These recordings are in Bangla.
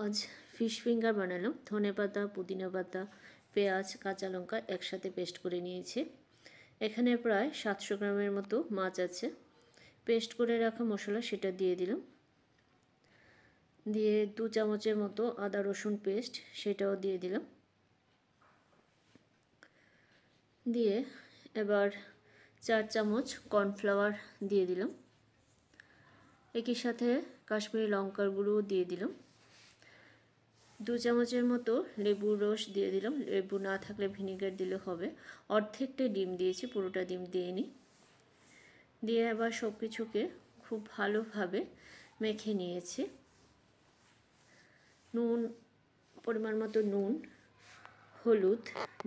আজ ফিশ ফিঙ্গার বানালাম। ধনেপাতা, পুদিনা পাতা, পেঁয়াজ, কাঁচা লঙ্কা একসাথে পেস্ট করে নিয়েছি। এখানে প্রায় 700 গ্রামের মতো মাছ আছে। পেস্ট করে রাখা মশলা সেটা দিয়ে দিলাম। দিয়ে 2 চামচের মতো আদা রসুন পেস্ট সেটাও দিয়ে দিলাম। দিয়ে এবার 4 চামচ কর্নফ্লাওয়ার দিয়ে দিলাম। একই সাথে কাশ্মীরি লঙ্কার গুঁড়োও দিয়ে দিলাম। 2 চামচের মতো লেবুর রস দিয়ে দিলাম। লেবু না থাকলে ভিনেগার দিলে হবে। অর্ধেকটা ডিম দিয়েছি, পুরোটা ডিম দিইনি। দিয়ে আবার সব কিছুকে খুব ভালোভাবে মেখে নিয়েছি। নুন, পরিমাণ মতো নুন, হলুদ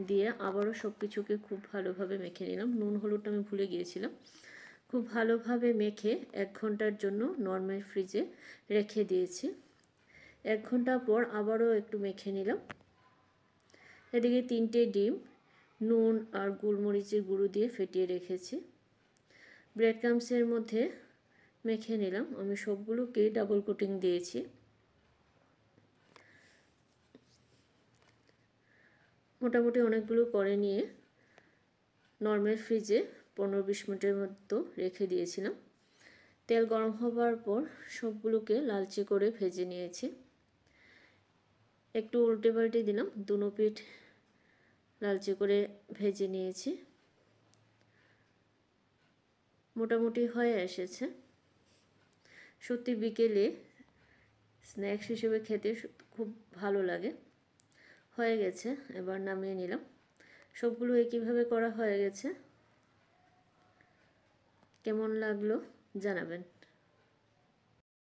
দিয়ে আবারও সব কিছুকে খুব ভালোভাবে মেখে নিলাম। নুন হলুদটা আমি ভুলে গিয়েছিলাম। খুব ভালোভাবে মেখে 1 ঘন্টার জন্য নরমাল ফ্রিজে রেখে দিয়েছি। 1 ঘন্টা পর আবারও একটু মেখে নিলাম। এদিকে 3টে ডিম নুন আর গোলমরিচের গুঁড়ো দিয়ে ফেটিয়ে রেখেছি। ব্রেড ক্রাম্বসের মধ্যে মেখে নিলাম। আমি সবগুলোকে ডাবল কোটিং দিয়েছি। মোটামুটি অনেকগুলো করে নিয়ে নরমাল ফ্রিজে 15-20 মিনিটের মতো রেখে দিয়েছিলাম। তেল গরম হবার পর সবগুলোকে লালচে করে ভেজে নিয়েছি। একটু উল্টে পাল্টে দিলাম। দুনো পিঠ লালচে করে ভেজে নিয়েছি। মোটামুটি হয়ে এসেছে। সত্যি বিকেলে স্ন্যাক্স হিসেবে খেতে খুব ভালো লাগে। হয়ে গেছে, এবার নামিয়ে নিলাম। সবগুলো একইভাবে করা হয়ে গেছে। কেমন লাগলো জানাবেন।